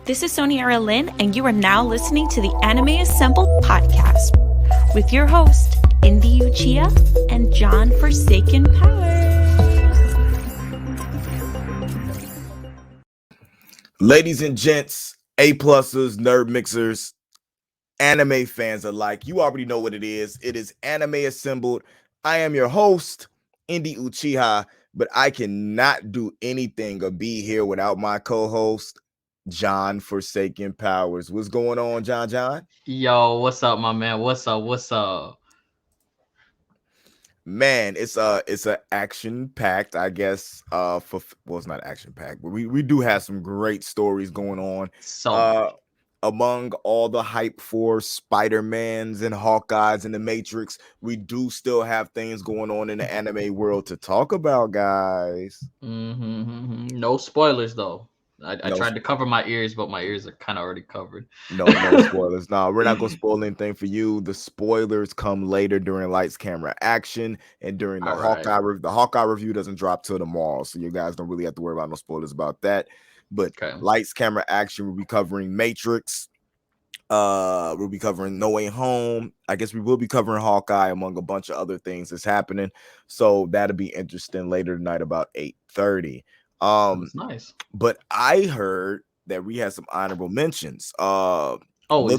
This is Soni Aralynn, and you are now listening to the Anime Assembled podcast with your host, Indy Uchiha and John Forsaken Power. Ladies and gents, A-plussers, nerd mixers, anime fans alike, you already know what it is. It is Anime Assembled. I am your host, Indy Uchiha, but I cannot do anything or be here without my co-host, John Forsaken Powers. What's going on, John? Yo, what's up, my man? What's up? Man, it's a action-packed, I guess. It's not action-packed, but we do have some great stories going on. So among all the hype for Spider-Mans and Hawkeyes and the Matrix, we do still have things going on in the anime world to talk about, guys. No spoilers though. I tried to cover my ears, but my ears are kind of already covered. No spoilers. No, we're not gonna spoil anything for you. The spoilers come later during Lights Camera Action and during the Hawkeye review. The Hawkeye review doesn't drop till tomorrow, so you guys don't really have to worry about no spoilers about that. But Lights Camera Action, we'll be covering Matrix. We'll be covering No Way Home. I guess we will be covering Hawkeye among a bunch of other things that's happening. So that'll be interesting later tonight about 8:30. That's nice. But I heard that we had some honorable mentions. Looking over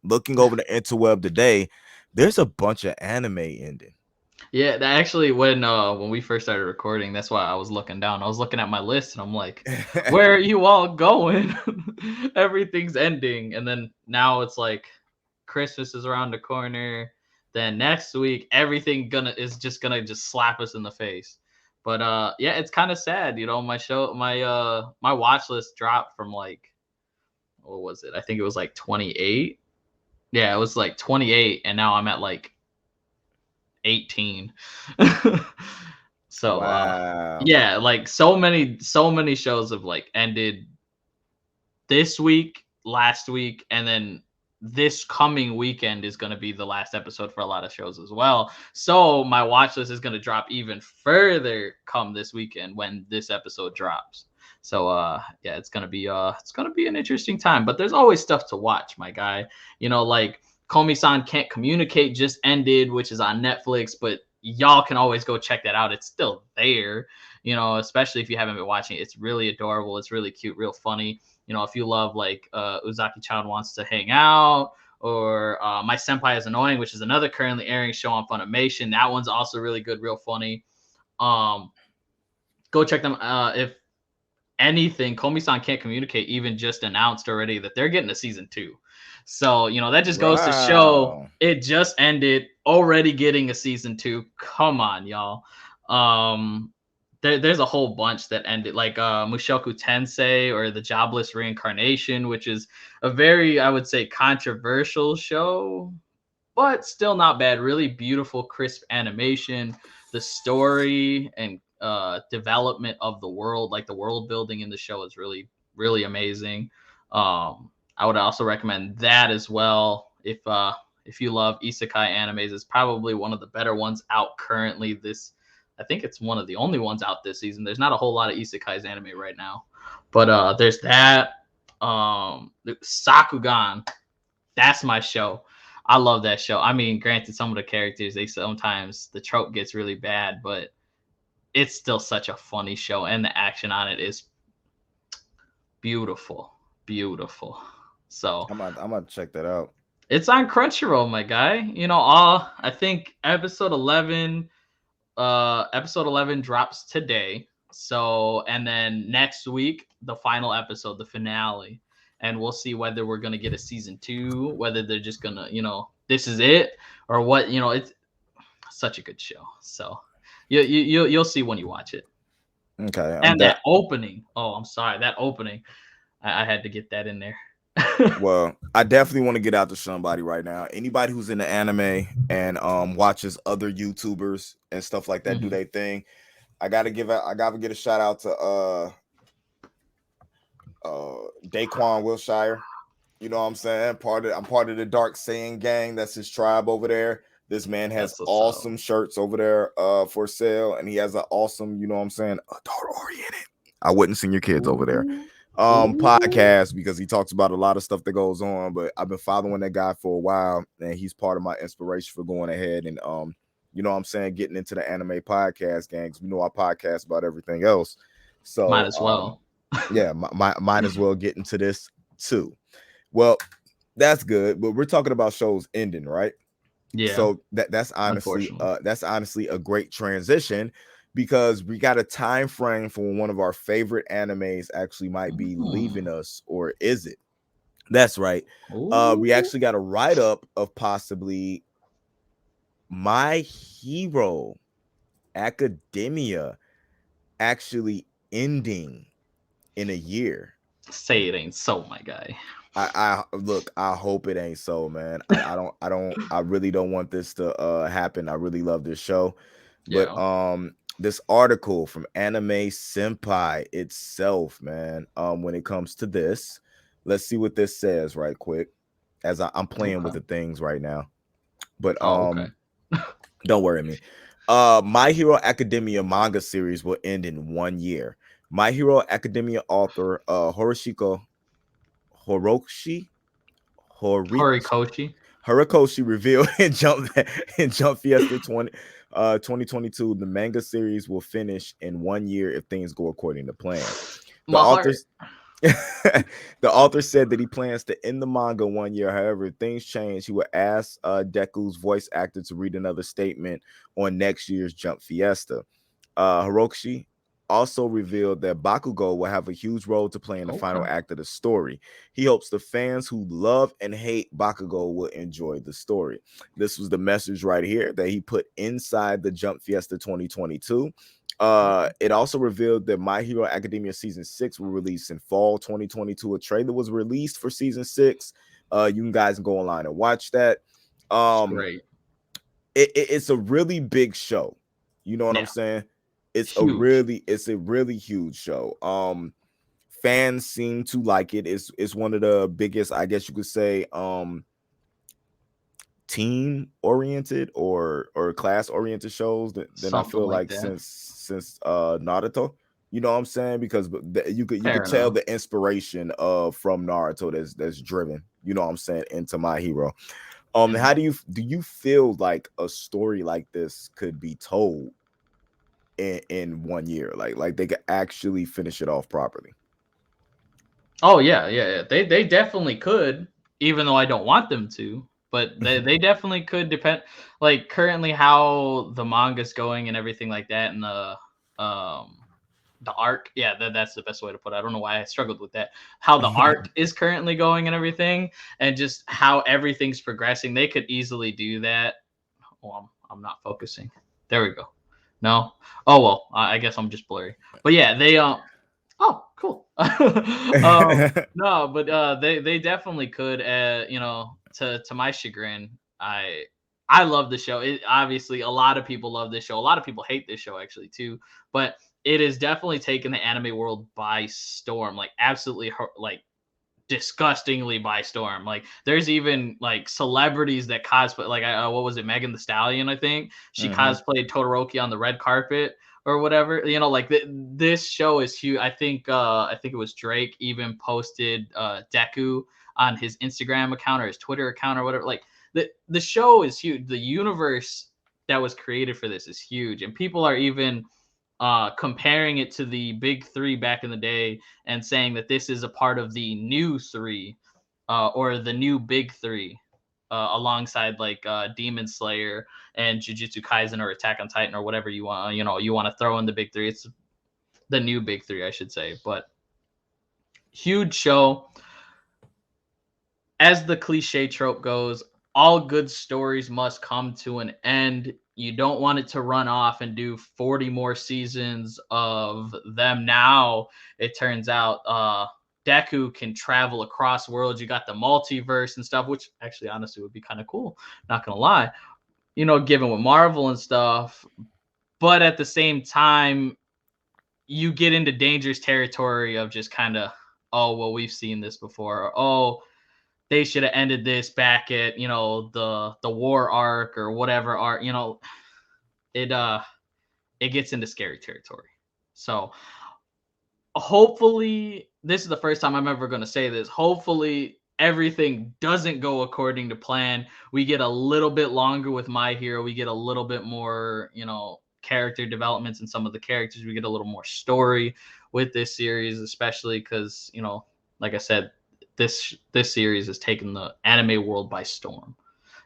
the interweb today, there's a bunch of anime ending. Yeah, that actually when we first started recording, that's why I was looking down. I was looking at my list and I'm like, where are you all going? Everything's ending. And then now it's like Christmas is around the corner. Then next week, everything is just gonna slap us in the face. But yeah, it's kind of sad, you know. My watch list dropped from like, what was it? I think it was like 28. Yeah, it was like 28, and now I'm at like 18. So wow. Yeah, like so many shows have like ended this week, last week, and then this coming weekend is going to be the last episode for a lot of shows as well. So my watch list is going to drop even further come this weekend when this episode drops. So yeah, it's going to be an interesting time, but there's always stuff to watch, my guy. You know, like Komi-san Can't Communicate just ended, which is on Netflix, but y'all can always go check that out. It's still there, you know, especially if you haven't been watching it. It's really adorable. It's really cute, real funny. You know, if you love like Uzaki-chan Wants to Hang Out, or My Senpai is Annoying, which is another currently airing show on Funimation. That one's also really good, real funny. Go check them. If anything, Komi-san Can't Communicate even just announced already that they're getting a season 2. So, you know, that just goes to show it just ended, already getting a season 2. Come on, y'all. There's a whole bunch that ended, like Mushoku Tensei or The Jobless Reincarnation, which is a very, I would say, controversial show, but still not bad. Really beautiful, crisp animation. The story and development of the world, like the world building in the show, is really, really amazing. I would also recommend that as well. If you love isekai animes, it's probably one of the better ones out currently. I think it's one of the only ones out this season. There's not a whole lot of isekais anime right now, but there's that. Sakugan, that's my show. I love that show. I mean, granted, some of the characters, sometimes the trope gets really bad, but it's still such a funny show, and the action on it is beautiful. So I'm gonna check that out. It's on Crunchyroll, my guy. You know, I think episode 11 drops today. So, and then next week, the final episode, the finale, and we'll see whether we're going to get a season 2, whether they're just going to, you know, this is it or what, you know. It's such a good show. So you'll see when you watch it. Okay. And that opening. Oh, I'm sorry. That opening. I had to get that in there. Well, I definitely want to get out to somebody right now. Anybody who's in the anime and watches other YouTubers and stuff like that do their thing. I gotta get a shout out to Daquan Wilshire. You know what I'm saying? I'm part of the Dark Saiyan gang. That's his tribe over there. This man has awesome shirts over there for sale, and he has an awesome, you know what I'm saying, adult-oriented. I wouldn't send your kids over there. Podcast, because he talks about a lot of stuff that goes on, but I've been following that guy for a while, and he's part of my inspiration for going ahead and you know what I'm saying, getting into the anime podcast gangs. We know I podcast about everything else, so might as well. Yeah, might as well get into this too. Well, that's good, but we're talking about shows ending, right? Yeah. So that's honestly a great transition, because we got a time frame for when one of our favorite animes actually might be leaving us, or is it? That's right. We actually got a write-up of possibly My Hero Academia actually ending in a year. Say it ain't so, my guy. I look, I hope it ain't so, man. I really don't want this to happen. I really love this show. But this article from Anime Senpai itself, man, when it comes to this, let's see what this says right quick, as I'm playing with the things right now. But don't worry me. My Hero Academia manga series will end in 1 year. My Hero Academia author Horikoshi revealed in Jump Fiesta 2022 the manga series will finish in 1 year if things go according to plan. The author said that he plans to end the manga 1 year. However, if things change, he will ask Deku's voice actor to read another statement on next year's Jump Fiesta. Hiroshi also revealed that Bakugo will have a huge role to play in the final act of the story. He hopes the fans who love and hate Bakugo will enjoy the story. This was the message right here that he put inside the Jump Fiesta 2022. It also revealed that My Hero Academia Season 6 will release in fall 2022. A trailer was released for Season 6. You guys can go online and watch that. Great. It's a really big show. You know what I'm saying? It's a really huge show. Fans seem to like it. It's one of the biggest, I guess you could say, teen oriented or class oriented shows that I feel like since Naruto. You know what I'm saying? Because you could tell the inspiration from Naruto that's driven, you know what I'm saying, into My Hero. How do you feel like a story like this could be told in 1 year? Like they could actually finish it off properly? Oh yeah. They definitely could, even though I don't want them to. But they definitely could, depend, like currently how the manga's going and everything like that, and the arc. Yeah, that's the best way to put it. I don't know why I struggled with that. How the arc is currently going and everything, and just how everything's progressing. They could easily do that. Oh, I'm not focusing. There we go. No. Oh well, I guess I'm just blurry. But yeah, they Oh, cool. No, but they definitely could. You know, to my chagrin, I love the show. Obviously, a lot of people love this show. A lot of people hate this show actually too. But it has definitely taken the anime world by storm. Like absolutely, like disgustingly by storm. Like there's even like celebrities that cosplay. Like what was it, Megan Thee Stallion? I think she cosplayed Todoroki on the red carpet or whatever. You know, like this show is huge. I think it was Drake even posted Deku on his Instagram account or his Twitter account or whatever. Like the show is huge. The universe that was created for this is huge, and people are even comparing it to the big three back in the day and saying that this is a part of the new three or the new big three alongside like Demon Slayer and Jujutsu Kaisen or Attack on Titan or whatever you want, you want to throw in the big three. It's the new big three, I should say. But huge show. As the cliche trope goes, all good stories must come to an end. You don't want it to run off and do 40 more seasons of them. Now it turns out Deku can travel across worlds. You got the multiverse and stuff, which actually honestly would be kind of cool, not gonna lie, given with Marvel and stuff. But at the same time, you get into dangerous territory of just kind of, oh well, we've seen this before, or, oh, they should have ended this back at, you know, the war arc or whatever arc, you know, it gets into scary territory. So hopefully, this is the first time I'm ever going to say this. Hopefully everything doesn't go according to plan. We get a little bit longer with My Hero. We get a little bit more, you know, character developments in some of the characters. We get a little more story with this series, especially because, you know, like I said, this series has taken the anime world by storm.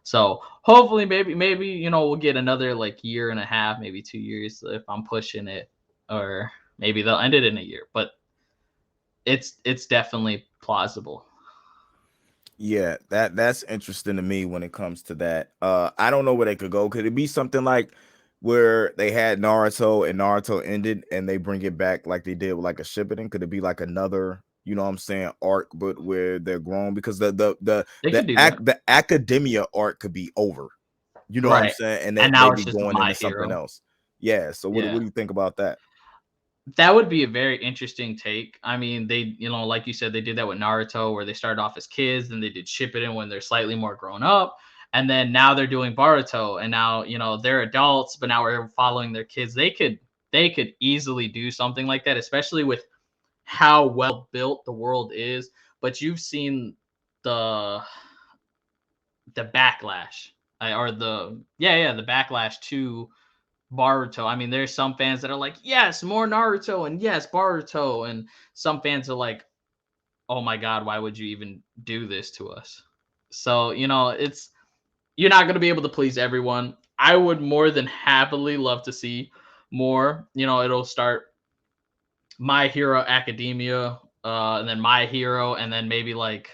So hopefully, maybe you know, we'll get another like year and a half, maybe 2 years if I'm pushing it, or maybe they'll end it in a year. But it's definitely plausible. Yeah, that's interesting to me when it comes to that. I don't know where they could go. Could it be something like where they had Naruto and Naruto ended and they bring it back like they did with like a Shippuden? Could it be like another, you know what I'm saying, arc, but where they're grown? Because They could do that. the academia arc could be over. You know what I'm Right. saying? And And they now be it's just going My into something Hero. else. Yeah. So what Yeah. do you think about that? That would be a very interesting take. I mean, they, you know, like you said, they did that with Naruto, where they started off as kids, then they did Shippuden when they're slightly more grown up, and then now they're doing Boruto, and now, you know, they're adults, but now we're following their kids. They could easily do something like that, especially with how well built the world is. But you've seen the backlash, or the backlash to Boruto. I mean, there's some fans that are like, yes, more Naruto, and yes, Boruto, and some fans are like, oh my god, why would you even do this to us? So, you know, you're not going to be able to please everyone. I would more than happily love to see more. You know, it'll start My Hero Academia, and then My Hero, and then maybe like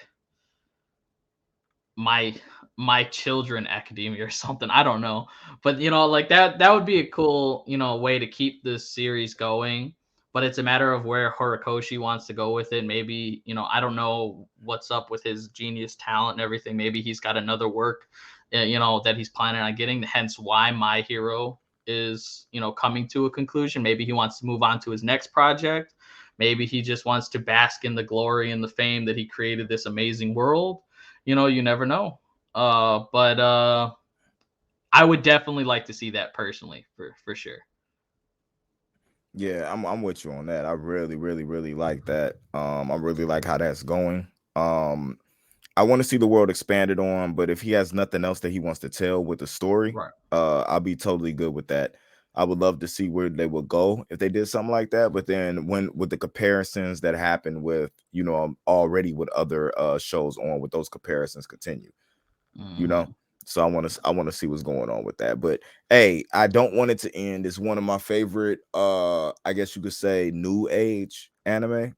my my children academia or something. I don't know, but you know, like that would be a cool, you know, way to keep this series going. But it's a matter of where Horikoshi wants to go with it. Maybe, you know, I don't know what's up with his genius talent and everything. Maybe he's got another work, you know, that he's planning on getting, hence why My Hero is, you know, coming to a conclusion. Maybe he wants to move on to his next project. Maybe he just wants to bask in the glory and the fame that he created this amazing world. You know, you never know. But I would definitely like to see that personally, for sure. Yeah, I'm with you on that. I really, really, really like that. I really like how that's going. I want to see the world expanded on, but if he has nothing else that he wants to tell with the story, Right. I'll be totally good with that. I would love to see where they would go if they did something like that. But then when with the comparisons that happen with, you know, already with other shows on, with those comparisons continue, you know. Mm-hmm. So I want to see what's going on with that. But hey, I don't want it to end. It's one of my favorite I guess you could say new age anime,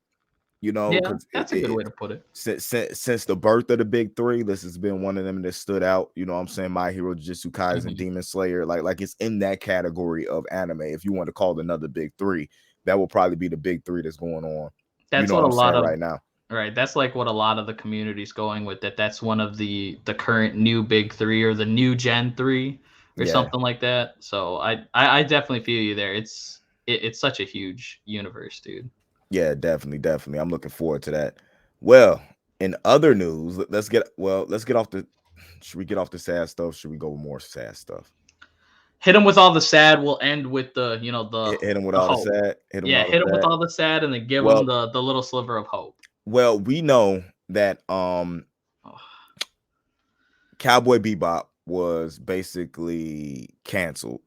you know, Yeah, because that's a good way to put it. since the birth of the big three, this has been one of them that stood out. You know what I'm saying? My Hero, Jujutsu Kaisen, Mm-hmm. Demon Slayer, like it's in that category of anime. If you want to call it another big three, that will probably be the big three that's going on. You That's know what what a I'm saying lot of right now. Right. That's like what a lot of the community's going with. That's one of the current new big three, or the new Gen 3, or Yeah, something like that. So I definitely feel you there. It's such a huge universe, dude. yeah, definitely, definitely. I'm looking forward to that. Well, in other news, let's get off the. Should we get off the sad stuff? Should we go with more sad stuff? Hit him with all the sad. We'll end with the, you know, Hit him with the all the hope. sad. Hit him with Yeah, all the hit him with sad. all the sad, and then give him Well, the little sliver of hope. well, we know that Oh, Cowboy Bebop was basically canceled.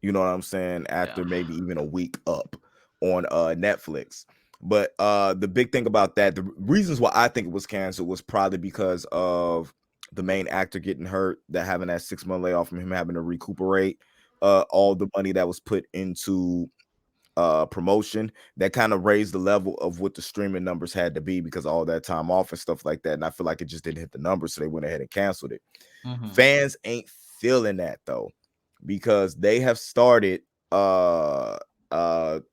You know what I'm saying? yeah. After maybe even a week up on Netflix. But the big thing about that, the reasons why I think it was canceled was probably because of the main actor getting hurt, that having that 6 month layoff from him having to recuperate all the money that was put into promotion, that kind of raised the level of what the streaming numbers had to be because all that time off and stuff like that. And I feel like it just didn't hit the numbers, so they went ahead and canceled it. Mm-hmm. Fans ain't feeling that though, because they have started a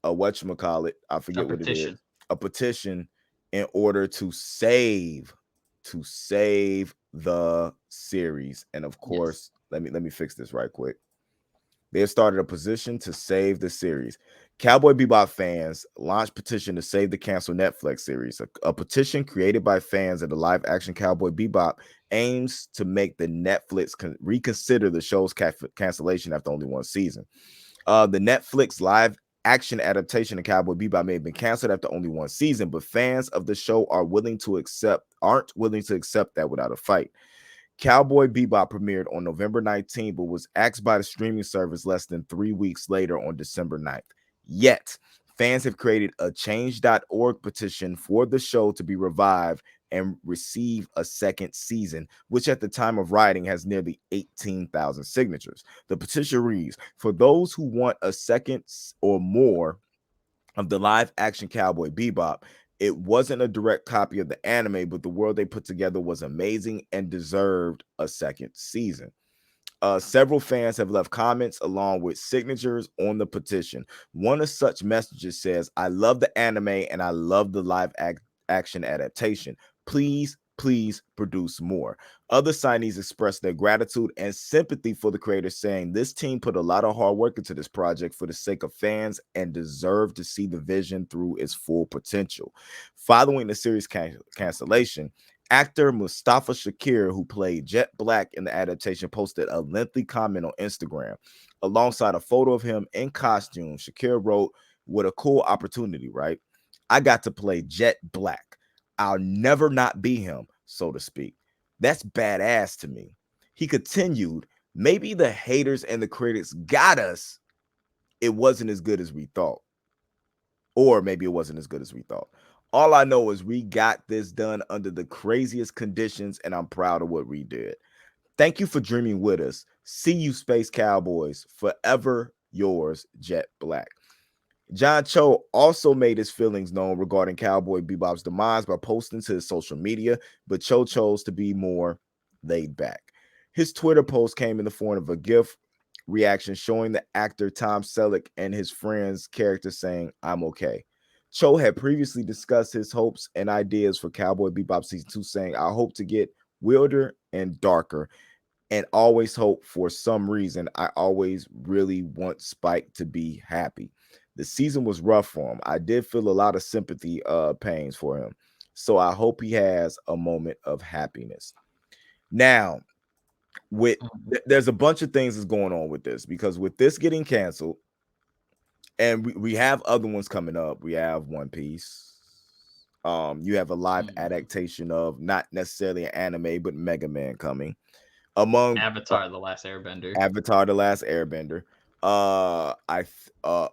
whatchamacallit, I A forget what it is, petition. a petition in order to save the series. And of Yes. course, let me fix this right quick. They have started a petition to save the series. Cowboy Bebop fans launched petition to save the canceled Netflix series. A petition created by fans of the live-action Cowboy Bebop aims to make the Netflix reconsider the show's cancellation after only one season. The Netflix live-action adaptation of Cowboy Bebop may have been canceled after only one season, but fans of the show aren't willing to accept that without a fight. Cowboy Bebop premiered on November 19th, but was axed by the streaming service less than 3 weeks later on December 9th. Yet, fans have created a change.org petition for the show to be revived and receive a second season, which at the time of writing has nearly 18,000 signatures. The petition reads, "For those who want a second or more of the live-action Cowboy Bebop, it wasn't a direct copy of the anime, but the world they put together was amazing and deserved a second season." Several fans have left comments along with signatures on the petition. One of such messages says, "I love the anime and I love the live action adaptation. Please produce more." Other signees expressed their gratitude and sympathy for the creators, saying this team put a lot of hard work into this project for the sake of fans and deserve to see the vision through its full potential. Following the series cancellation, actor Mustafa Shakir, who played Jet Black in the adaptation, posted a lengthy comment on Instagram. Alongside a photo of him in costume, Shakir wrote, "What a cool opportunity, right? I got to play Jet Black. I'll never not be him, so to speak. That's badass to me." He continued, "Maybe the haters and the critics got us. It wasn't as good as we thought. Or maybe it wasn't as good as we thought. All I know is we got this done under the craziest conditions, and I'm proud of what we did. Thank you for dreaming with us. See you, Space Cowboys. Forever yours, Jet Black." John Cho also made his feelings known regarding Cowboy Bebop's demise by posting to his social media, but Cho chose to be more laid back. His Twitter post came in the form of a GIF reaction showing the actor Tom Selleck and his friend's character saying, "I'm okay." Cho had previously discussed his hopes and ideas for Cowboy Bebop Season 2, saying, "I hope to get wilder and darker, and always hope for some reason. I always really want Spike to be happy. The season was rough for him. I did feel a lot of sympathy pains for him. So I hope he has a moment of happiness." Now, there's a bunch of things that's going on with this, because with this getting canceled, and we have other ones coming up. We have One Piece. You have a live adaptation of not necessarily an anime, but Mega Man coming. Among Avatar: The Last Airbender. Avatar: The Last Airbender.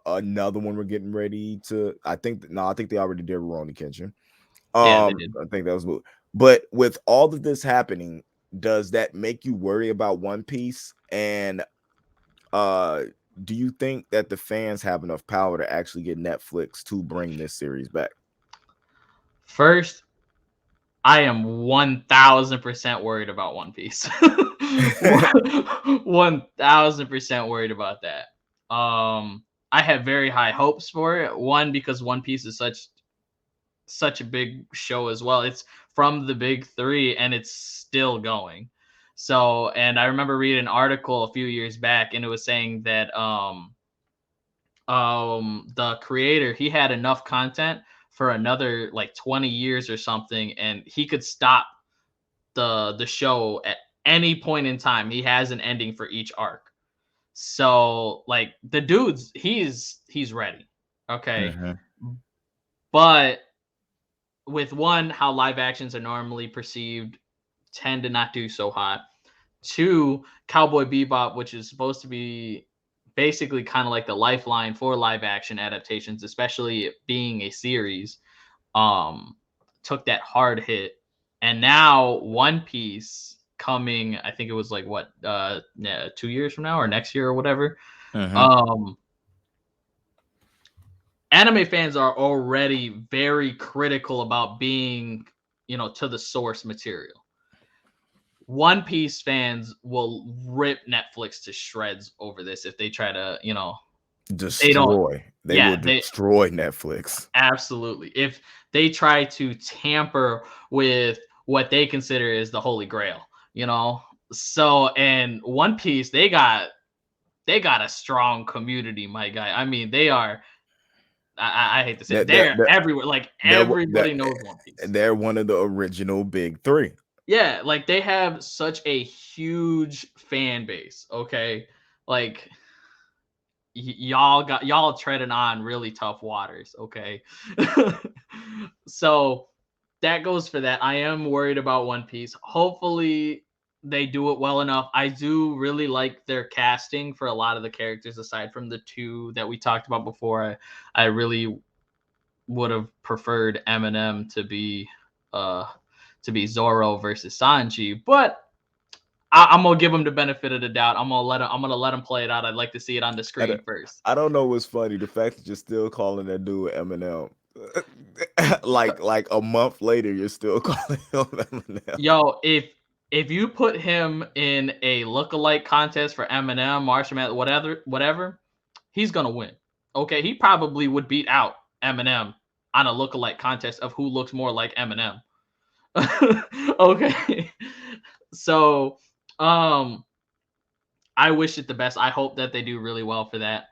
Another one we're getting ready to. I think they already did Rorouni Kenshin. Yeah, they did. I think that was. But with all of this happening, does that make you worry about One Piece? And do you think that the fans have enough power to actually get Netflix to bring this series back? First, I am 1000% worried about One Piece. 1000% worried about that. I have very high hopes for it. One, because One Piece is such a big show as well. It's from the big three and it's still going. So, and I remember reading an article a few years back, and it was saying that the creator, he had enough content for another like 20 years or something, and he could stop the show at any point in time. He has an ending for each arc. So like the dude's he's ready. Okay. But with one, how live actions are normally perceived, tend to not do so hot. Two, Cowboy Bebop, which is supposed to be basically kind of like the lifeline for live action adaptations, especially being a series, took that hard hit. And now One Piece coming, I think it was like 2 years from now or next year or whatever. Anime fans are already very critical about being, to the source material. One Piece fans will rip Netflix to shreds over this if they try to, destroy. They will destroy Netflix. Absolutely. If they try to tamper with what they consider is the Holy Grail, So, and One Piece, they got they got a strong community, my guy. I mean, they are. I hate to say they're everywhere. Like everybody knows One Piece. They're one of the original big three. Yeah, like they have such a huge fan base. Okay, like y'all treading on really tough waters. Okay, so that goes for that. I am worried about One Piece. Hopefully they do it well enough. I do really like their casting for a lot of the characters aside from the two that we talked about before. I really would have preferred Eminem to be Zoro versus Sanji, but I'm gonna give him the benefit of the doubt. I'm gonna let him play it out. I'd like to see it on the screen first. I don't know what's funny. The fact that you're still calling that dude Eminem. like a month later, you're still calling him Eminem. Yo, if you put him in a lookalike contest for Eminem, Marshall Mathers, whatever, he's gonna win. Okay, he probably would beat out Eminem on a lookalike contest of who looks more like Eminem. Okay, so I wish it the best. I hope that they do really well for that.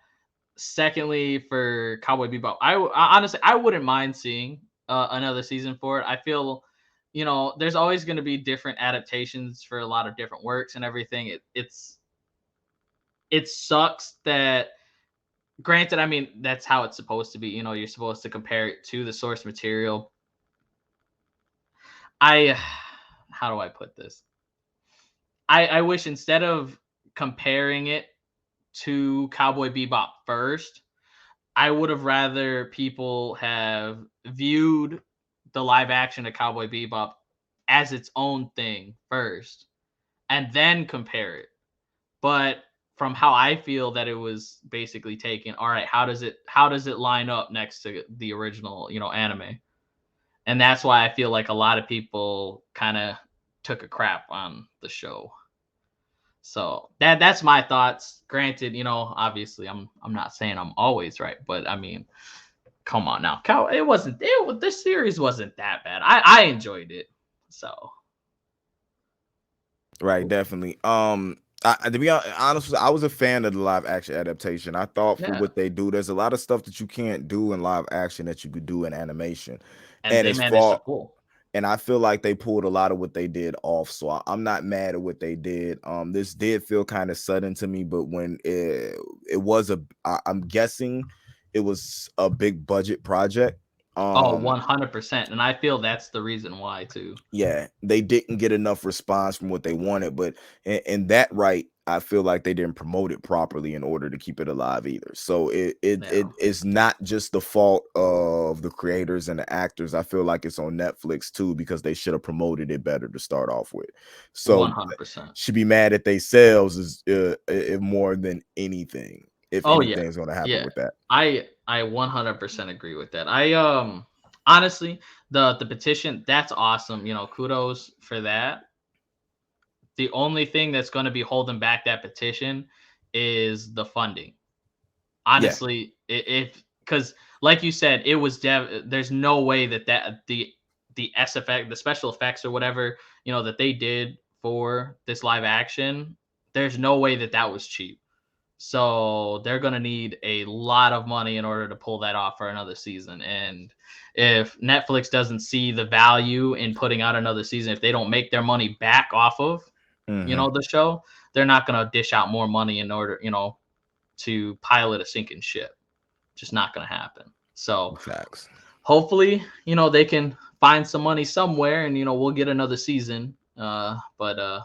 Secondly, for Cowboy Bebop, I honestly I wouldn't mind seeing another season for it. I feel, there's always going to be different adaptations for a lot of different works and everything. It sucks that. Granted, I mean that's how it's supposed to be. You're supposed to compare it to the source material. How do I put this? I wish instead of comparing it to Cowboy Bebop first, I would have rather people have viewed the live action of Cowboy Bebop as its own thing first and then compare it. But from how I feel that it was basically taken, all right, how does it line up next to the original, anime? And that's why I feel like a lot of people kind of took a crap on the show. So that's my thoughts. Granted, obviously I'm not saying I'm always right, but I mean, come on now. This series wasn't that bad. I enjoyed it. So right, definitely. To be honest, I was a fan of the live action adaptation. I thought for what they do, there's a lot of stuff that you can't do in live action that you could do in animation. And they managed to pull. And I feel like they pulled a lot of what they did off. So I'm not mad at what they did. This did feel kind of sudden to me, but when it was I'm guessing it was a big budget project. 100%. And I feel that's the reason why too. Yeah, they didn't get enough response from what they wanted, but in that right, I feel like they didn't promote it properly in order to keep it alive either. So it's not just the fault of the creators and the actors. I feel like it's on Netflix too, because they should have promoted it better to start off with. So 100% should be mad at themselves is more than anything. If anything's going to happen with that. I 100% agree with that. I honestly, the petition, that's awesome. Kudos for that. The only thing that's going to be holding back that petition is the funding. Honestly, because like you said, it was there's no way that the SFX, the special effects or whatever, that they did for this live action, there's no way that was cheap. So they're going to need a lot of money in order to pull that off for another season. And if Netflix doesn't see the value in putting out another season, if they don't make their money back off of, the show, they're not going to dish out more money in order, to pilot a sinking ship. Just not going to happen. So facts. Hopefully, they can find some money somewhere and, we'll get another season. But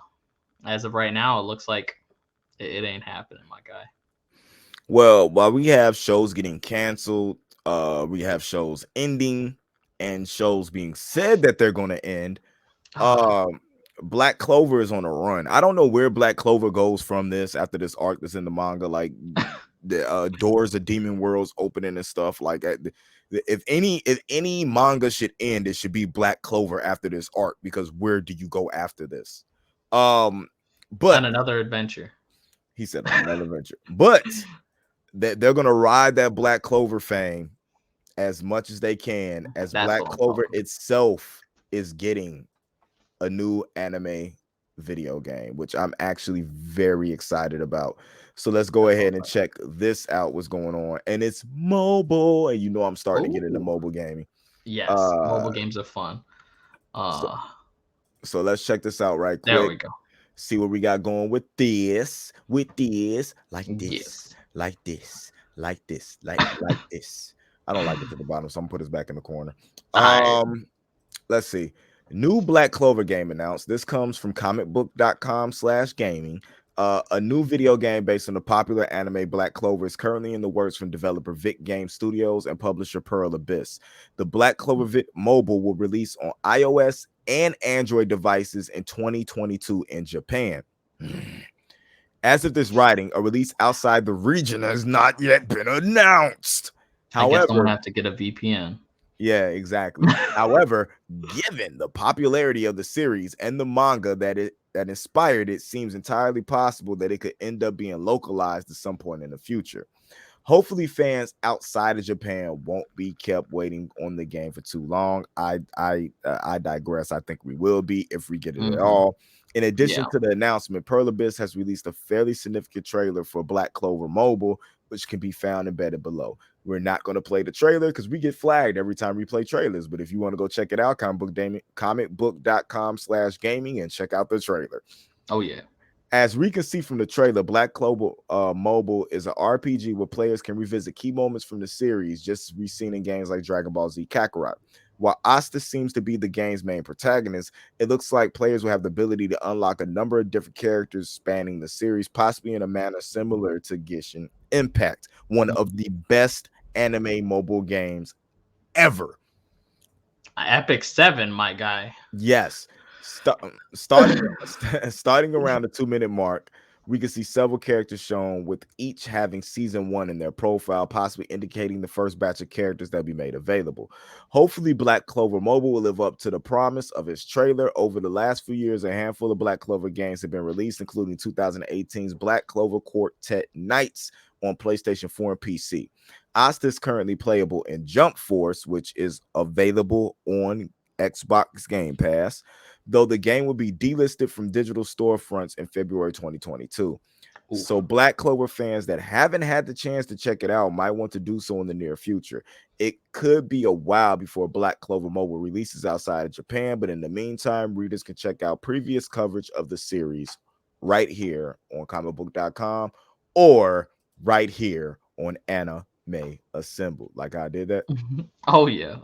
as of right now, it looks like it ain't happening, my guy. Well, while we have shows getting canceled, we have shows ending and shows being said that they're going to end. Black Clover is on a run. I don't know where Black Clover goes from this after this arc that's in the manga, like the doors of demon worlds opening and stuff like that. If any manga should end, it should be Black Clover after this arc, because where do you go after this? But on another adventure. He said on another adventure. But they're gonna ride that Black Clover fame as much as they can, as Black Clover itself is getting a new anime video game, which I'm actually very excited about. So let's go ahead and check this out. What's going on? And it's mobile, and you know I'm starting to get into mobile gaming. Yes, mobile games are fun. So let's check this out right quick. There we go. See what we got going with this, like this, Yes. like this, like this. I don't like it to the bottom, so I'm gonna put this back in the corner. Let's see. New Black Clover game announced. This comes from comicbook.com/gaming. A new video game based on the popular anime Black Clover is currently in the works from developer Vic Game Studios and publisher Pearl Abyss. The Black Clover Mobile will release on iOS and Android devices in 2022 in Japan. As of this writing, a release outside the region has not yet been announced. However, I guess I'm gonna have to get a VPN. Yeah, exactly. However, given the popularity of the series and the manga that inspired it, seems entirely possible that it could end up being localized at some point in the future. Hopefully, fans outside of Japan won't be kept waiting on the game for too long. I digress. I think we will be if we get it at all. In addition to the announcement, Pearl Abyss has released a fairly significant trailer for Black Clover Mobile, which can be found embedded below. We're not going to play the trailer because we get flagged every time we play trailers. But if you want to go check it out, comicbook.com/gaming and check out the trailer. Oh, yeah. As we can see from the trailer, Black Clover Mobile is an RPG where players can revisit key moments from the series, just as we've seen in games like Dragon Ball Z Kakarot. While Asta seems to be the game's main protagonist, it looks like players will have the ability to unlock a number of different characters spanning the series, possibly in a manner similar to Genshin Impact, one of the best anime mobile games ever. Epic 7, my guy. Yes. Starting around the 2-minute mark, we can see several characters shown, with each having season 1 in their profile, possibly indicating the first batch of characters that will be made available. Hopefully, Black Clover Mobile will live up to the promise of its trailer. Over the last few years, a handful of Black Clover games have been released, including 2018's Black Clover Quartet Nights on PlayStation 4 and PC. Asta is currently playable in Jump Force, which is available on Xbox Game Pass, though the game will be delisted from digital storefronts in February 2022. Ooh. So Black Clover fans that haven't had the chance to check it out might want to do so in the near future. It could be a while before Black Clover Mobile releases outside of Japan, but in the meantime, readers can check out previous coverage of the series right here on comicbook.com or right here on Anime Assembled. Like I did that. Oh yeah.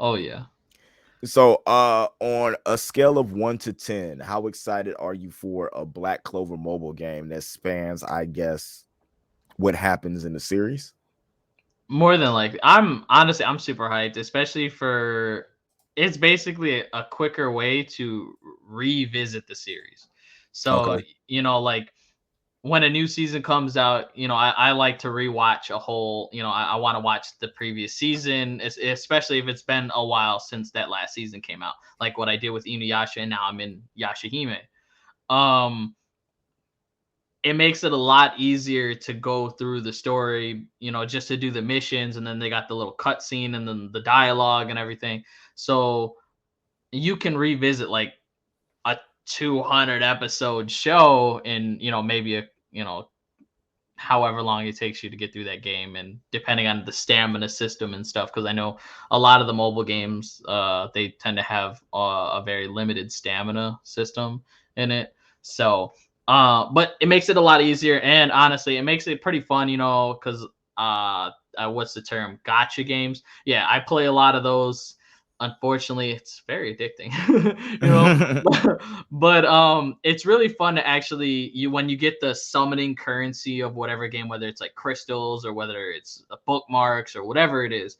So on a scale of 1 to 10, how excited are you for a Black Clover mobile game that spans, I guess, what happens in the series? More than likely. I'm super hyped, especially for it's basically a quicker way to revisit the series. So, like when a new season comes out, I like to rewatch a whole, I want to watch the previous season, especially if it's been a while since that last season came out, like what I did with Inuyasha, and now I'm in Yashahime. It makes it a lot easier to go through the story, just to do the missions, and then they got the little cutscene and then the dialogue and everything. So you can revisit like a 200 episode show in maybe however long it takes you to get through that game, and depending on the stamina system and stuff, because I know a lot of the mobile games they tend to have a very limited stamina system in it. So but it makes it a lot easier, and honestly it makes it pretty fun, because what's the term, gacha games. Yeah, I play a lot of those. Unfortunately, it's very addicting, but it's really fun to actually, when you get the summoning currency of whatever game, whether it's like crystals or whether it's bookmarks or whatever it is,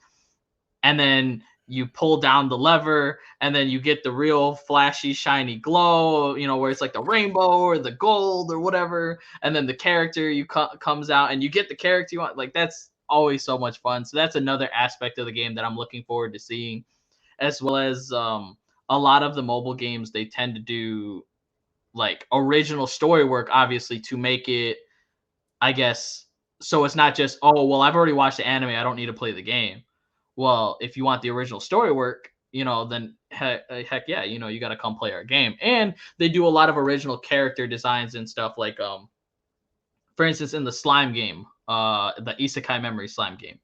and then you pull down the lever and then you get the real flashy shiny glow, where it's like the rainbow or the gold or whatever, and then the character comes out and you get the character you want. Like, that's always so much fun. So that's another aspect of the game that I'm looking forward to seeing. As well as a lot of the mobile games, they tend to do like original story work, obviously, to make it, I guess, so it's not just, oh, well, I've already watched the anime, I don't need to play the game. Well, if you want the original story work, then heck yeah, you got to come play our game. And they do a lot of original character designs and stuff, like for instance, in the slime game, the Isekai Memory slime game,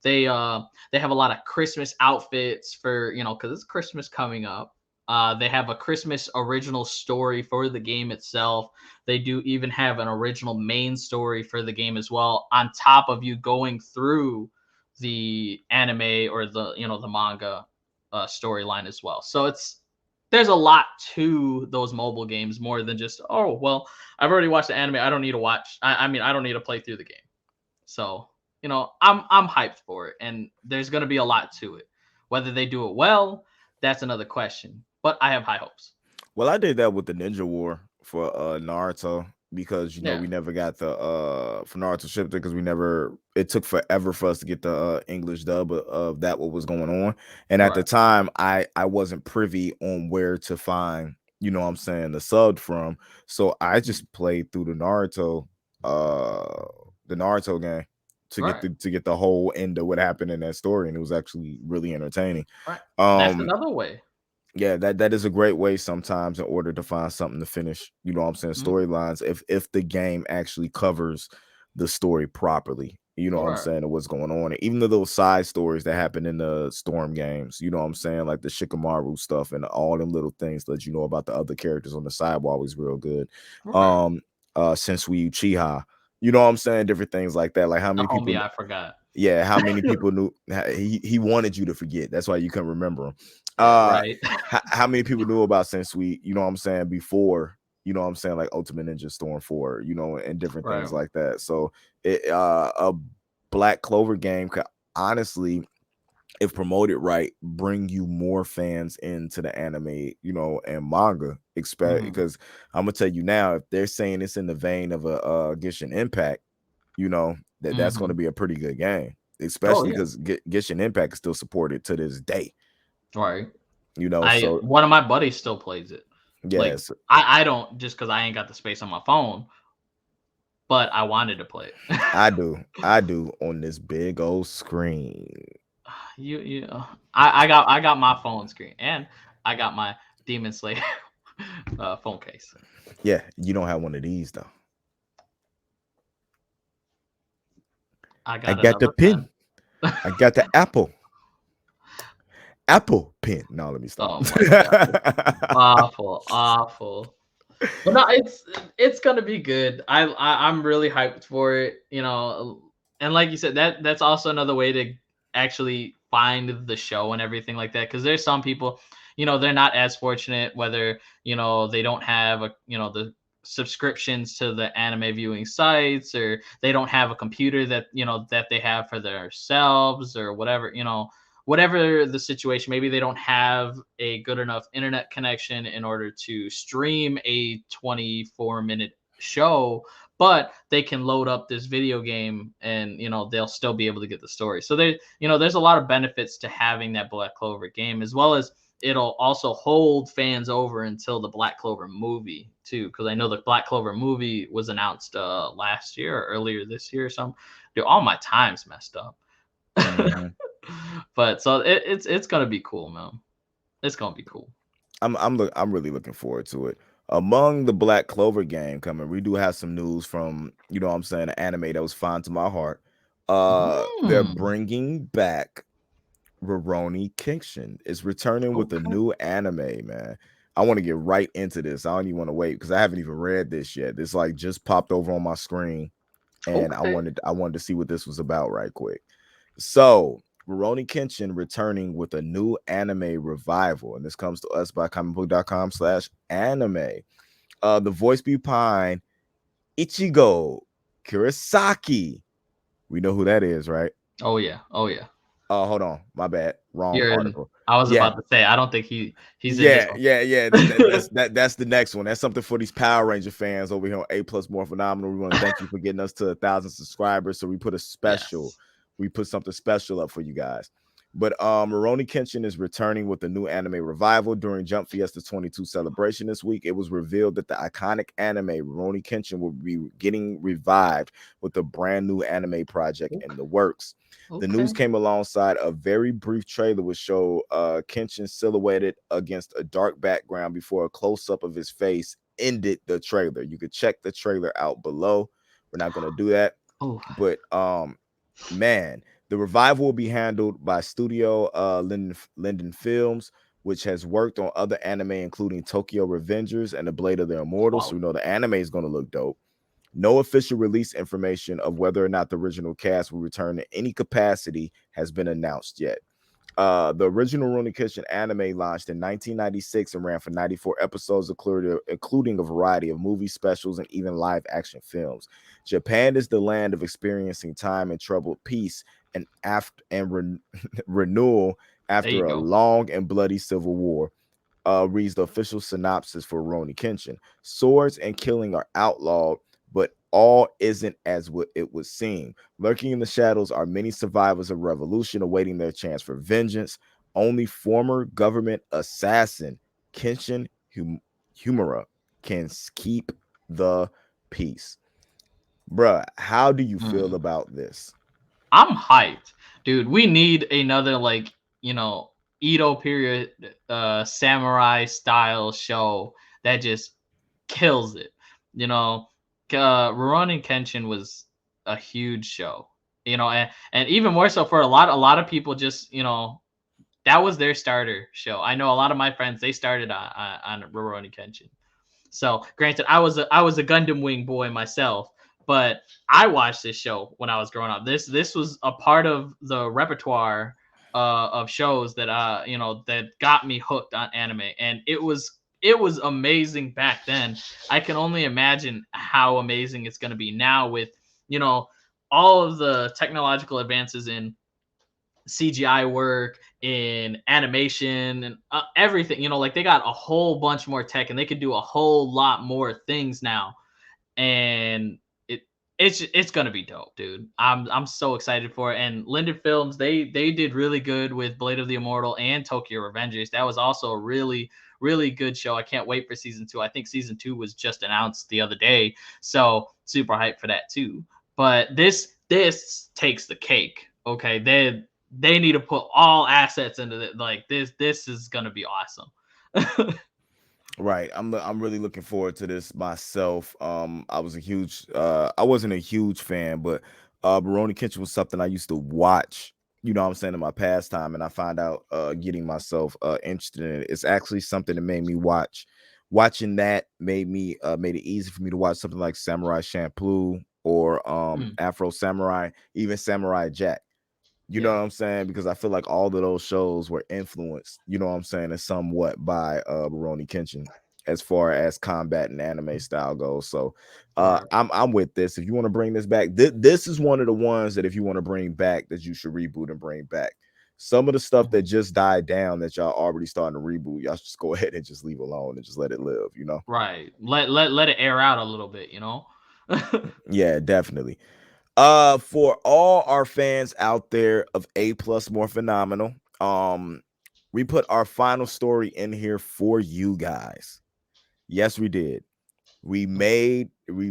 they have a lot of Christmas outfits for, because it's Christmas coming up. They have a Christmas original story for the game itself. They do even have an original main story for the game as well, on top of you going through the anime or the manga storyline as well. So there's a lot to those mobile games, more than just, oh well, I've already watched the anime, I don't need to watch. I mean, I don't need to play through the game. So I'm hyped for it, and there's gonna be a lot to it. Whether they do it well, that's another question. But I have high hopes. Well, I did that with the Ninja War for Naruto, because we never got the for Naruto Shipped because it took forever for us to get the English dub of that what was going on. And at the time I wasn't privy on where to find, the subbed from. So I just played through the Naruto game to get the whole end of what happened in that story, and it was actually really entertaining. Right. That's another way. Yeah, that is a great way sometimes in order to find something to finish, storylines, if the game actually covers the story properly, what I'm saying, and what's going on. And even those side stories that happen in the Storm games, what I'm saying, like the Shikamaru stuff and all them little things that about the other characters on the side were always real good. Sensui Uchiha, what I'm saying, different things like that. Like how many people I forgot. Yeah, how many people knew he wanted you to forget. That's why you couldn't remember him. Right. How many people knew about Sensui, what I'm saying, before, what I'm saying, like Ultimate Ninja Storm 4, and different things like that. So a Black Clover game could honestly, if promoted right, bring you more fans into the anime, and manga, because I'm gonna tell you now, if they're saying it's in the vein of a Genshin Impact, that's going to be a pretty good game, especially because Genshin Impact is still supported to this day. Right. So one of my buddies still plays it. Yes. Like, I don't, just because I ain't got the space on my phone, but I wanted to play it. I do on this big old screen. I got my phone screen, and I got my Demon Slayer phone case. Yeah, you don't have one of these though. I got the pin. I got the Apple pin. No, let me stop. Oh my God. Awful. But no, it's gonna be good. I'm really hyped for it. And like you said, that's also another way to actually find the show and everything like that. Because there's some people, they're not as fortunate, whether they don't have the subscriptions to the anime viewing sites, or they don't have a computer that that they have for themselves, or whatever the situation. Maybe they don't have a good enough internet connection in order to stream a 24-minute show, but they can load up this video game and they'll still be able to get the story. So there's a lot of benefits to having that Black Clover game, as well as it'll also hold fans over until the Black Clover movie too, because I know the Black Clover movie was announced last year or earlier this year or something. Dude, all my time's messed up. But so it's gonna be cool, man. It's gonna be cool. I'm really looking forward to it. Among the Black Clover game coming, we do have some news from an anime that was fine to my heart. They're bringing back Rorouni Kenshin. Is returning with a new anime, man. I want to get right into this. I don't even want to wait because I haven't even read this yet. This like just popped over on my screen, and I wanted to see what this was about right quick. So Rorouni Kenshin returning with a new anime revival, and this comes to us by comicbook.com/anime. The voice behind Ichigo Kurosaki. We know who that is, right? Oh yeah. Hold on, my bad. Wrong article. I was about to say, I don't think he's in this one. That's the next one. That's something for these Power Ranger fans over here on A+ More Phenomenal. We want to thank you for getting us to 1,000 subscribers. So we put a special. Yes. We put something special up for you guys. But Rorouni Kenshin is returning with a new anime revival during Jump Fiesta 22 celebration this week. It was revealed that the iconic anime Rorouni Kenshin will be getting revived with a brand new anime project in the works. The news came alongside a very brief trailer which showed Kenshin silhouetted against a dark background before a close-up of his face ended the trailer. You could check the trailer out below. We're not going to do that. But man, the revival will be handled by Studio Linden Films, which has worked on other anime, including Tokyo Revengers and The Blade of the Immortal. So we know the anime is going to look dope. No official release information of whether or not the original cast will return in any capacity has been announced yet. The original Rorouni Kenshin anime launched in 1996 and ran for 94 episodes, including a variety of movie specials and even live action films. Japan is the land of experiencing time and troubled peace and renewal after a long and bloody civil war. Reads the official synopsis for Rorouni Kenshin. Swords and killing are outlawed, but all isn't as what it would seem. Lurking in the shadows are many survivors of revolution awaiting their chance for vengeance. Only former government assassin Kenshin Humura can keep the peace. Bruh, how do you feel about this? I'm hyped, dude. We need another Edo period samurai style show that just kills it. Rurouni Kenshin was a huge show, and even more so for a lot of people. Just that was their starter show. I know a lot of my friends, they started on Rurouni Kenshin. So granted, I was a Gundam Wing boy myself, but I watched this show when I was growing up. This was a part of the repertoire of shows that that got me hooked on anime, and it was amazing back then. I can only imagine how amazing it's going to be now with all of the technological advances in CGI work, in animation, and everything. They got a whole bunch more tech, and they could do a whole lot more things now, and it's gonna be dope, dude. I'm so excited for it. And Linden Films, they did really good with Blade of the Immortal and Tokyo Revengers. That was also a really good show. I can't wait for season 2. I think season 2 was just announced the other day, so super hyped for that too. But this takes the cake. Okay, they need to put all assets into it. Like this is gonna be awesome. Right. I'm really looking forward to this myself. I wasn't a huge fan, but Rorouni Kenshin was something I used to watch, you know what I'm saying, in my pastime, and I find out getting myself interested in it. It's actually something that made me watch. Watching that made it easy for me to watch something like Samurai Champloo or Afro Samurai, even Samurai Jack. You know what I'm saying? Because I feel like all of those shows were influenced, you know what I'm saying, and somewhat by Rorouni Kenshin as far as combat and anime style goes. So I'm with this. If you want to bring this back, this is one of the ones that if you want to bring back, that you should reboot and bring back. Some of the stuff that just died down that y'all already starting to reboot, y'all should just go ahead and just leave alone and just let it live, Right. Let it air out a little bit, Yeah, definitely. For all our fans out there of A+ More Phenomenal, we put our final story in here for you guys. Yes, we did. We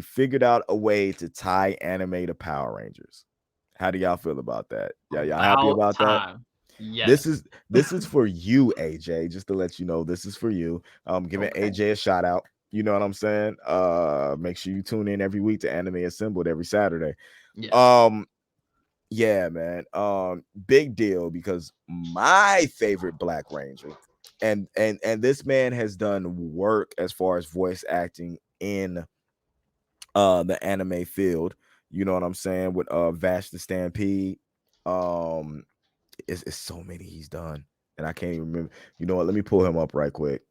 figured out a way to tie anime to Power Rangers. How do y'all feel about that? Yeah, y'all happy about that? Yes. This is for you, AJ. Just to let you know, this is for you. Giving AJ a shout out. You know what I'm saying? Make sure you tune in every week to Anime Assembled every Saturday. Yes. Yeah, man. Big deal, because my favorite Black Ranger, and this man has done work as far as voice acting in the anime field. You know what I'm saying? With Vash the Stampede. It's so many he's done, and I can't even remember. You know what? Let me pull him up right quick,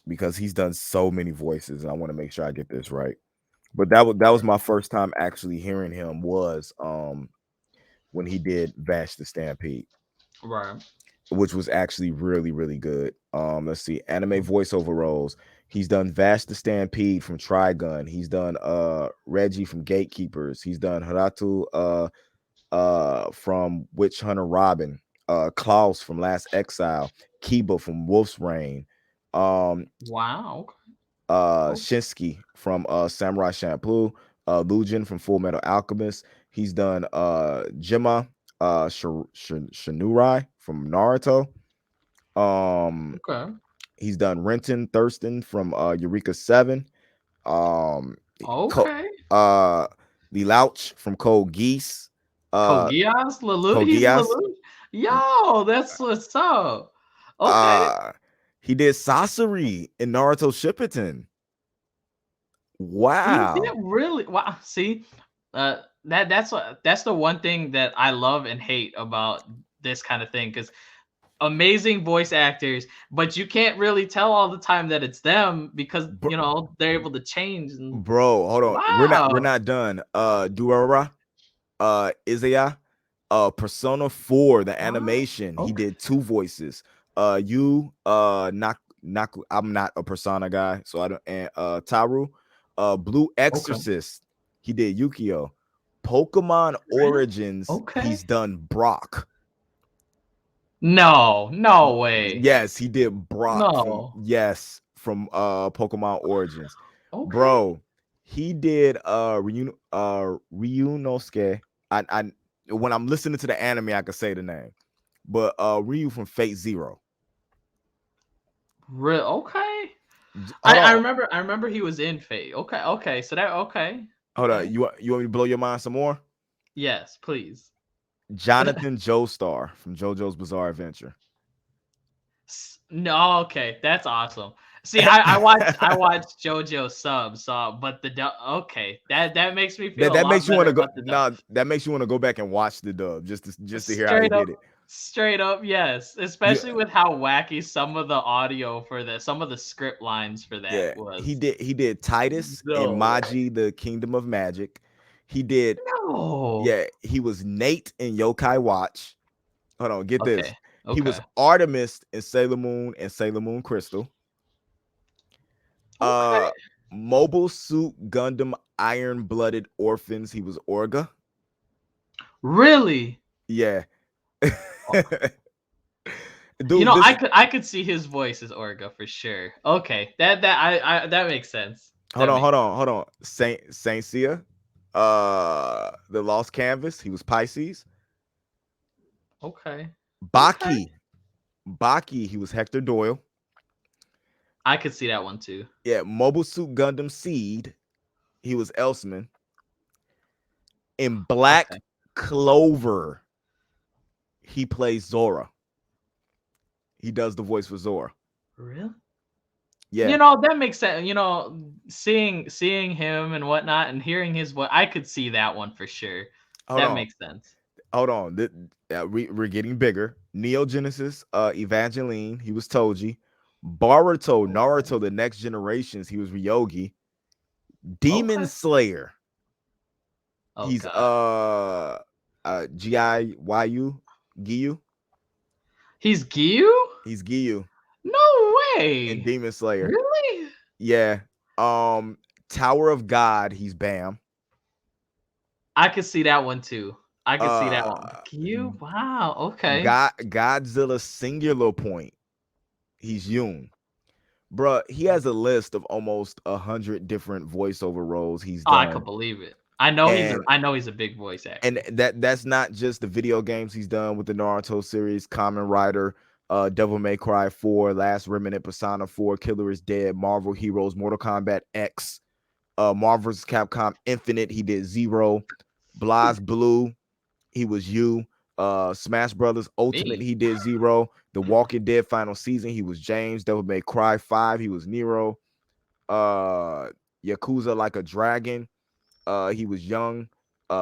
because he's done so many voices, and I want to make sure I get this right. But that was my first time actually hearing him, was when he did Vash the Stampede, right, which was actually really, really good. Let's see, anime voiceover roles. He's done Vash the Stampede from Trigun. He's done Reggie from Gatekeepers. He's done Haratu from Witch Hunter Robin. Klaus from Last Exile, Kiba from Wolf's Rain, Wow. Shinsky from Samurai Champloo, Lujin from Full Metal Alchemist. He's done Jima Shinurai from Naruto. Okay. He's done Renton Thurston from Eureka 7. Okay. Lelouch from Code Geass. Kogias? Lelouch? He's Kogias. Lelouch? Yo, that's what's up. Okay. He did Sasori in Naruto Shippuden. He Wow. did really wow. See, that's the one thing that I love and hate about this kind of thing, because amazing voice actors, but you can't really tell all the time that it's them because they're able to change. And bro, hold on. wow. We're not done. Durara, Izaya, Persona 4, the animation. Okay. He did 2 voices. I'm not a Persona guy, so I don't. And Taru, Blue Exorcist, he did Yukio. Pokemon Origins, he's done Brock. No way. Yes, he did Brock. From Pokemon Origins. Bro, he did Ryunosuke. I when I'm listening to the anime, I can say the name. But Ryu from Fate Zero. Okay. I remember he was in Fate. Okay. So that Hold on. You want me to blow your mind some more? Yes, please. Jonathan Joestar from JoJo's Bizarre Adventure. No, okay, that's awesome. See, I watched JoJo sub, but the dub. Okay, that makes me feel that makes you want to go. That makes you want to go back and watch the dub just to hear how he did it. Straight up, yes. Especially with how wacky some of the audio for some of the script lines for that was. He did Titus in Maji, the Kingdom of Magic. He did. No. Yeah, he was Nate in Yokai Watch. Hold on, get this. Okay. He was Artemis in Sailor Moon and Sailor Moon Crystal. Mobile Suit Gundam Iron Blooded Orphans. He was Orga. Really? Yeah. Dude, I could see his voice as Orga for sure. Okay, that makes sense. Hold on. Saint Sia, the Lost Canvas. He was Pisces. Okay. Baki, he was Hector Doyle. I could see that one too. Yeah, Mobile Suit Gundam Seed. He was Elsman. In Black Clover, he plays Zora. He does the voice for Zora. Really? Yeah. That makes sense. Seeing him and whatnot and hearing his voice, I could see that one for sure. That makes sense. Hold on. We're getting bigger. Neo Genesis, Evangeline, he was Toji. Boruto, Naruto, The Next Generations, he was Ryogi. Demon Slayer. He's Giyu. He's Giyu? He's Giyu. No way. In Demon Slayer. Really? Yeah. Tower of God, he's Bam. I could see that one too. I could see that one. Giyu? Wow. Okay. Godzilla Singular Point. He's Yong. Bruh, he has a list of almost 100 different voiceover roles he's done. I could believe it. I know he's a big voice actor. And that's not just the video games he's done with the Naruto series, Kamen Rider, Devil May Cry 4, Last Remnant, Persona 4, Killer is Dead, Marvel Heroes, Mortal Kombat X, Marvel vs. Capcom Infinite, he did Zero, BlazBlue, he was You, Smash Brothers Ultimate, he did Zero, The Walking Dead Final Season, he was James, Devil May Cry 5, he was Nero, Yakuza Like a Dragon, he was Young,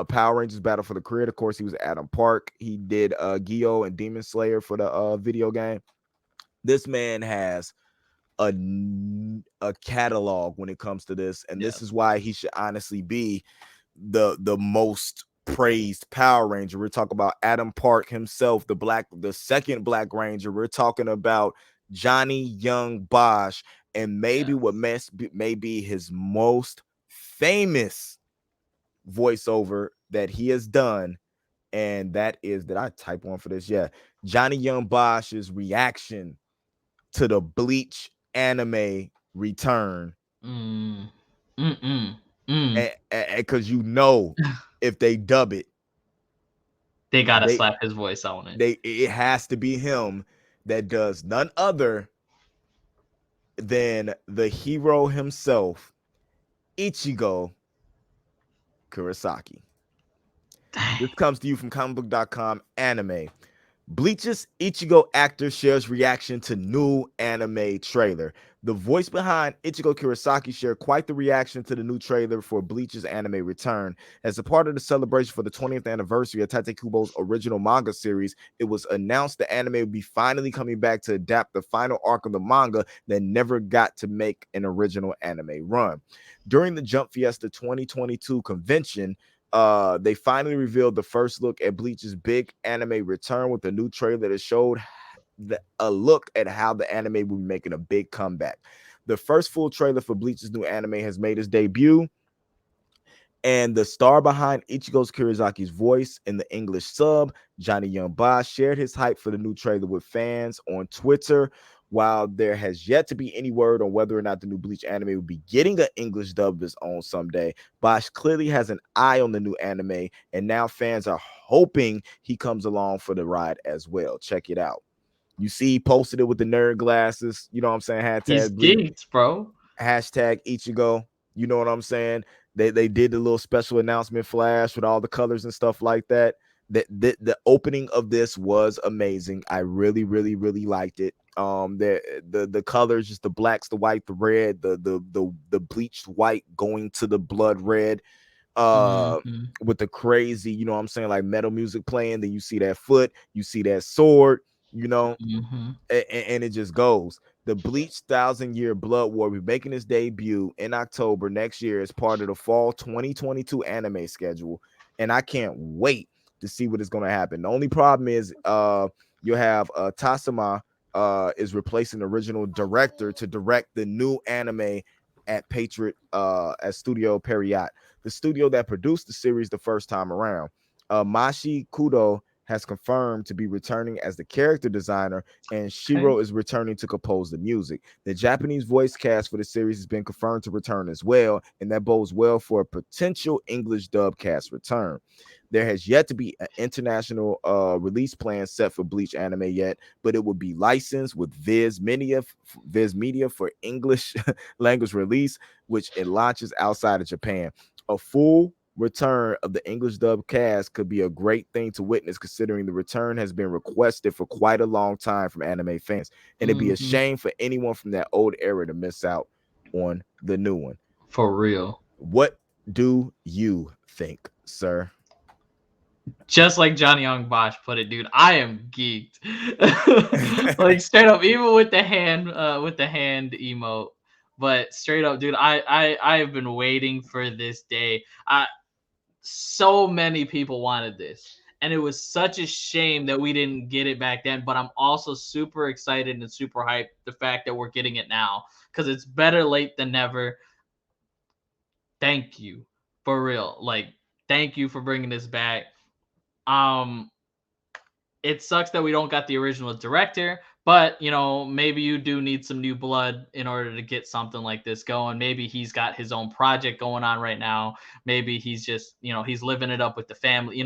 Power Rangers Battle for the Career, of course, he was Adam Park, he did Gyo and Demon Slayer for the video game. This man has a catalog when it comes to this, and this is why he should honestly be the most praised Power Ranger. We're talking about Adam Park himself, the second Black Ranger. We're talking about Johnny Young Bosch, and maybe what may be his most famous voiceover that he has done, and that is, did I type one for this? Yeah, Johnny Young Bosch's reaction to the Bleach anime return. Because if they dub it, they gotta slap his voice on it. It has to be him that does none other than the hero himself, Ichigo Kurosaki. This comes to you from comicbook.com anime. Bleach's Ichigo actor shares reaction to new anime trailer. The voice behind Ichigo Kurosaki shared quite the reaction to the new trailer for Bleach's anime return. As a part of the celebration for the 20th anniversary of Tite Kubo's original manga series, it was announced the anime would be finally coming back to adapt the final arc of the manga that never got to make an original anime run. During the Jump Fiesta 2022 convention, they finally revealed the first look at Bleach's big anime return with a new trailer that showed a look at how the anime will be making a big comeback. The first full trailer for Bleach's new anime has made its debut, and the star behind Ichigo Kurosaki's voice in the English sub, Johnny Young Bosch, shared his hype for the new trailer with fans on Twitter. While there has yet to be any word on whether or not the new Bleach anime will be getting an English dub of its own someday, Bosch clearly has an eye on the new anime, and now fans are hoping he comes along for the ride as well. Check it out. You see, he posted it with the nerd glasses. You know what I'm saying? He's geeked, bro. Hashtag Ichigo. You know what I'm saying? They did the little special announcement flash with all the colors and stuff like that. The opening of this was amazing. I really, really, really liked it. The colors, just the blacks, the white, the red, the bleached white going to the blood red, with the crazy, you know what I'm saying, like metal music playing. Then you see that foot, you see that sword, and it just goes. The Bleach 1,000-Year Blood War will be making its debut in October next year as part of the fall 2022 anime schedule, and I can't wait to see what is going to happen. The only problem is you'll have Tasama is replacing the original director to direct the new anime at Patriot at Studio Periat, the studio that produced the series the first time around. Mashi Kudo has confirmed to be returning as the character designer, and Shiro is returning to compose the music. The Japanese voice cast for the series has been confirmed to return as well, and that bodes well for a potential English dub cast return. There has yet to be an international release plan set for Bleach anime yet, but it will be licensed with Viz Media for English language release, which it launches outside of Japan. A full return of the English dub cast could be a great thing to witness, considering the return has been requested for quite a long time from anime fans, and it'd be a shame for anyone from that old era to miss out on the new one. For real. What do you think, sir? Just like Johnny Young Bosch put it, dude, I am geeked. Like straight up, even with the hand emote. But straight up, dude, I have been waiting for this day. So many people wanted this, and it was such a shame that we didn't get it back then. But I'm also super excited and super hyped the fact that we're getting it now, because it's better late than never. Thank you, for real. Like, thank you for bringing this back. It sucks that we don't got the original director, but maybe you do need some new blood in order to get something like this going. Maybe he's got his own project going on right now. Maybe he's just, he's living it up with the family.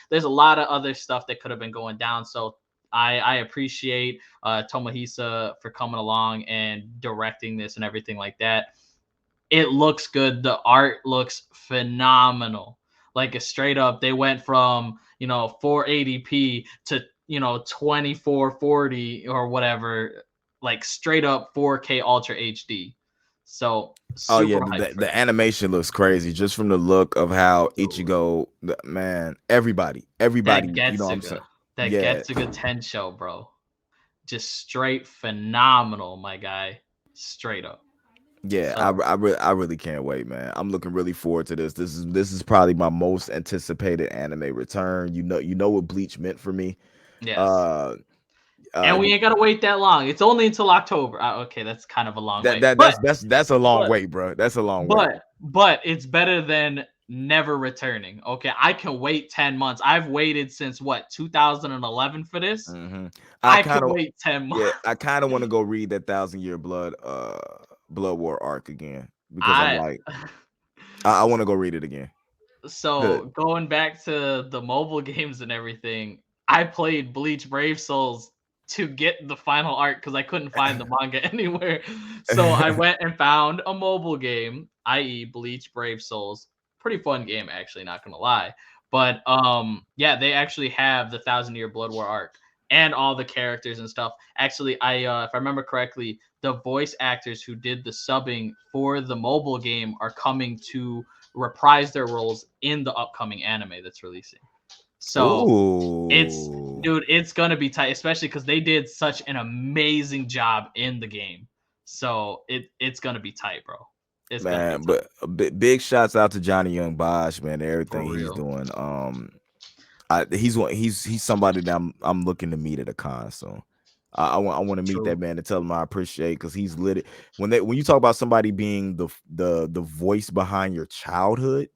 There's a lot of other stuff that could have been going down. So I appreciate Tomohisa for coming along and directing this and everything like that. It looks good. The art looks phenomenal. Like a straight up, they went from 480p to 2440 or whatever, like straight up 4K Ultra HD. So the animation looks crazy just from the look of how Ichigo, man, everybody, that you know what I'm saying? That Getsuga Tensho, bro, just straight phenomenal, my guy, straight up. Yeah, so, I really can't wait, man. I'm looking really forward to this. This is probably my most anticipated anime return. You know what Bleach meant for me. Yes. And we ain't gotta wait that long. It's only until October. Okay, that's kind of a long wait. That's a long wait, bro. That's a long wait. But it's better than never returning. Okay, I can wait 10 months. I've waited since 2011 for this. I can wait 10 months. Yeah, I kind of want to go read that 1,000-Year Blood War arc again, because I'm like, I want to go read it again. So going back to the mobile games and everything, I played Bleach Brave Souls to get the final arc because I couldn't find the manga anywhere. So I went and found a mobile game, i.e. Bleach Brave Souls. Pretty fun game, actually, not gonna lie. But yeah, they actually have the 1,000-Year Blood War arc and all the characters and stuff. Actually, if I remember correctly, the voice actors who did the subbing for the mobile game are coming to reprise their roles in the upcoming anime that's releasing. So it's gonna be tight, especially because they did such an amazing job in the game. So it's gonna be tight, bro. It's man, but big shouts out to Johnny Young Bosch, man. Everything he's doing. He's somebody that I'm looking to meet at a con. So I want to meet that man and tell him I appreciate, because he's lit. When you talk about somebody being the voice behind your childhood,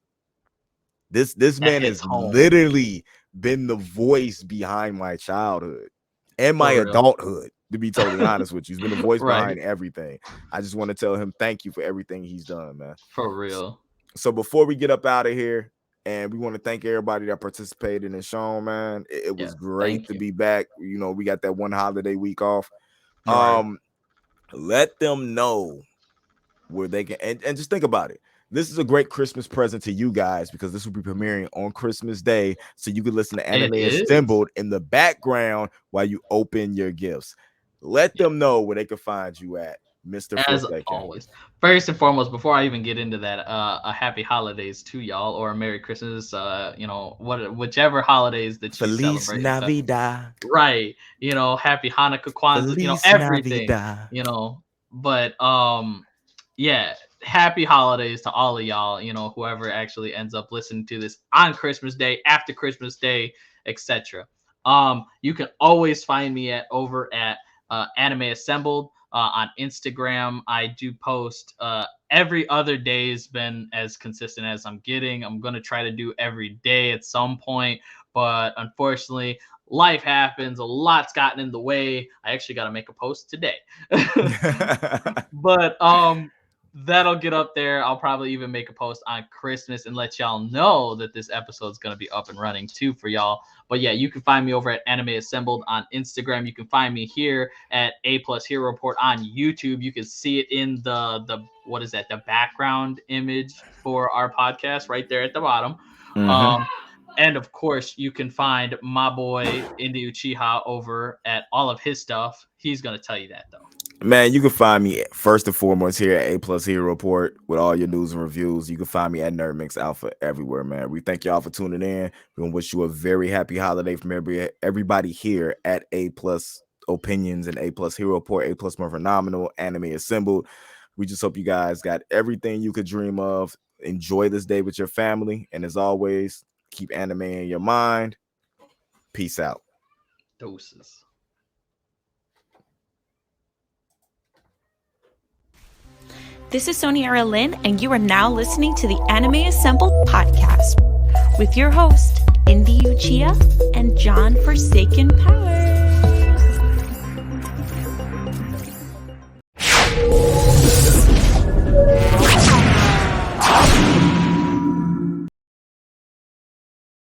this man has literally been the voice behind my childhood and my adulthood. To be totally honest with you, he's been the voice behind everything. I just want to tell him thank you for everything he's done, man. For real. So before we get up out of here, and we want to thank everybody that participated and shown, man. It was great to be back. You know, we got that one holiday week off. Let them know where they can, and just think about it. This is a great Christmas present to you guys, because this will be premiering on Christmas Day, so you can listen to Anime Assembled in the background while you open your gifts. Let them know where they can find you at, Mr. As always. First and foremost, before I even get into that, a happy holidays to y'all, or a Merry Christmas, you know, whichever holidays that you Feliz celebrate. Navidad. Right. You know, happy Hanukkah, Kwanzaa, Feliz you know, everything. Navidad. You know, but yeah, happy holidays to all of y'all, you know, whoever actually ends up listening to this on Christmas Day, after Christmas Day, etc. You can always find me over at Anime Assembled on Instagram. I do post every other day. Has been as consistent as I'm getting. I'm going to try to do every day at some point, but unfortunately life happens. A lot's gotten in the way. I actually got to make a post today. But that'll get up there. I'll probably even make a post on Christmas and let y'all know that this episode is going to be up and running too for y'all. But yeah, you can find me over at Anime Assembled on Instagram. You can find me here at A+ Hero Report on YouTube. You can see it in the what is that? The background image for our podcast right there at the bottom. And of course, you can find my boy Indy Uchiha over at all of his stuff. He's going to tell you that though. Man, you can find me first and foremost here at A+ Hero Report with all your news and reviews. You can find me at Nerd Mix Alpha everywhere, man. We thank y'all for tuning in. We're gonna wish you a very happy holiday from everybody here at A+ Opinions and A+ Hero Report, A+ More Phenomenal, Anime Assembled. We just hope you guys got everything you could dream of. Enjoy this day with your family, and as always, keep anime in your mind. Peace out. Doses. This is Soni Aralynn, and you are now listening to the Anime Assembled podcast with your host, Indy Uchiha and John Forsaken Power.